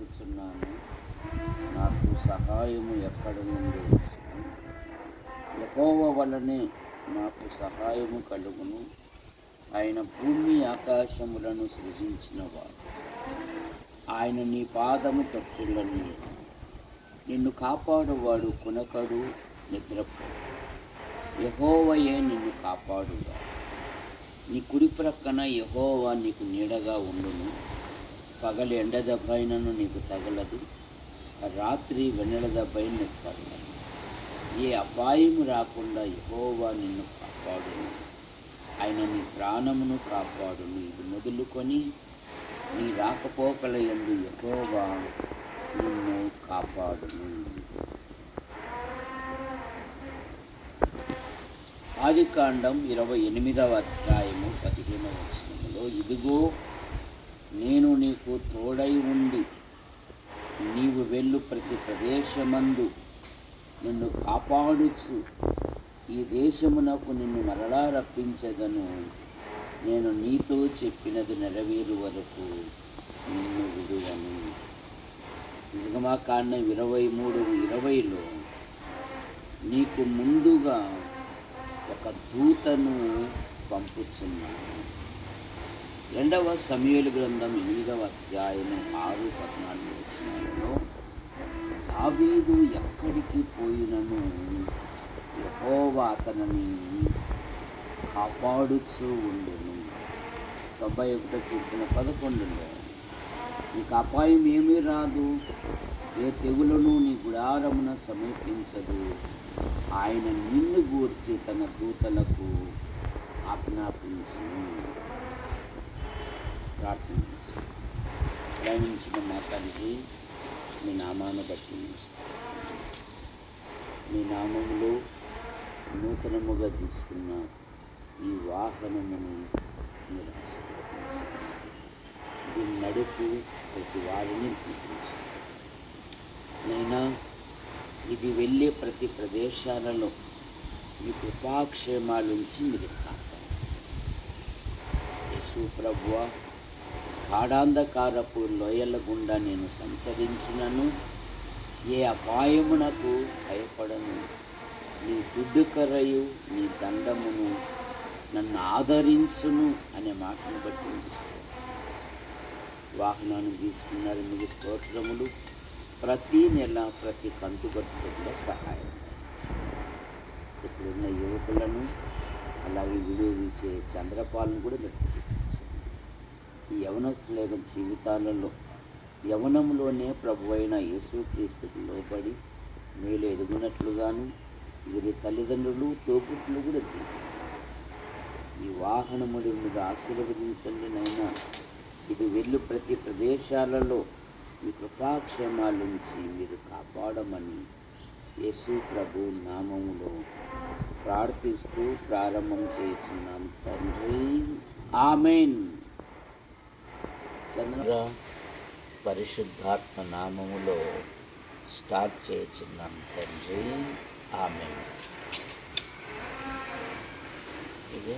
మొరపెట్టుచున్నాను, నాకు సహాయము ఎక్కడ నుండి వచ్చును? యెహోవా వలనే నాకు సహాయము కలుగును. ఆయన భూమి ఆకాశములను సృజించినవాడు. ఆయన నీ పాదము తప్పిల్లనీయడు. నిన్ను కాపాడువాడు కునకడు, నిద్రపోడు. యెహోవాయే నిన్ను కాపాడువాడు. నీ కుడి ప్రక్కన యెహోవా నీకు నీడగా ఉండును. పగలు ఎండ దెబ్బైనను నీకు తగలదు, రాత్రి వెన్నెల దెబ్బైన నీకు తగలదు. ఏ అపాయము రాకుండా యెహోవా నిన్ను కాపాడును. ఆయన నీ ప్రాణమును కాపాడును. ఇది మొదలుకొని నీ రాకపోకల యందు యెహోవా నిన్ను కాపాడును. ఆదికాండం 28వ అధ్యాయము 15వ వచనములో, ఇదిగో నేను నీకు తోడై ఉండి నీవు వెళ్ళు ప్రతి ప్రదేశమందు నిన్ను కాపాడుచు ఈ దేశమునకు నిన్ను మరలా రప్పించదను. నేను నీతో చెప్పినది నెరవేరు వరకు నిన్ను విడువను. నిర్గమాకాండం 23:20లో నీకు ముందుగా ఒక దూతను పంపుచున్నాను. 2వ సమూయేలు గ్రంథం 8వ అధ్యాయము 6-14 వచనాలలో, దావీదు ఎక్కడికి పోయినను యెహోవా అతనిని కాపాడుచూ ఉండును. 91 కీర్తన 11లో, నీకు అపాయం ఏమీ రాదు, ఏ తెగులను నీ గుడారమున సమీపించదు. ఆయన నిన్ను గూర్చి తన దూతలకు ఆజ్ఞాపించును. ప్రార్థన చేసుకుంటాం. ప్రయాణించిన మా తండ్రి, మీ నామాన్ని బట్టి మీ నామములో నూతనముగా తీసుకున్న ఈ వాహనమును మీరు ఆశీర్వదించండి. దీని నడుపు ప్రతి వారిని తీర్చింది. నైనా ఇది వెళ్ళే ప్రతి ప్రదేశాలలో మీ కృపాక్షేమాల నుంచి మీరు కాపాడు. యేసు ప్రభువా, గాఢాంధకారపు లోయల గుండా నేను సంచరించినను ఏ అపాయమునకు భయపడను. నీ దుడ్డుకరయు నీ దండమును నన్ను ఆదరించును అనే మాటను బట్టి ఉండిస్తాను. వాహనాన్ని తీసుకున్నారు, మీకు స్తోత్రములు. ప్రతి నెల ప్రతి కంతుగట్టుకు కూడా సహాయం. ఇప్పుడున్న యువకులను, అలాగే వీడియో తీసే చంద్రపాలను కూడా గట్టించండి. ఈ యవనస్తుల యొక్క జీవితాలలో యవనంలోనే ప్రభువైన యేసుక్రీస్తుకు లోబడి మేలు ఎదుగునట్లుగాను వీరి తల్లిదండ్రులు, తోబుట్టులు కూడా దీవించండి. ఈ వాహనముడి మీద ఆశీర్వదించండి నైనా. ఇది వెళ్ళు ప్రతి ప్రదేశాలలో మీ కృపాక్షేమాల నుంచి మీరు కాపాడమని యేసు ప్రభు నామములో ప్రార్థిస్తూ ప్రారంభం చేస్తున్నాం తండ్రి, ఆమెన్. చంద్ర పరిశుద్ధాత్మ నామములో స్టార్ట్ చేస్తున్నాం తండ్రి, ఆమెన్. ఇదే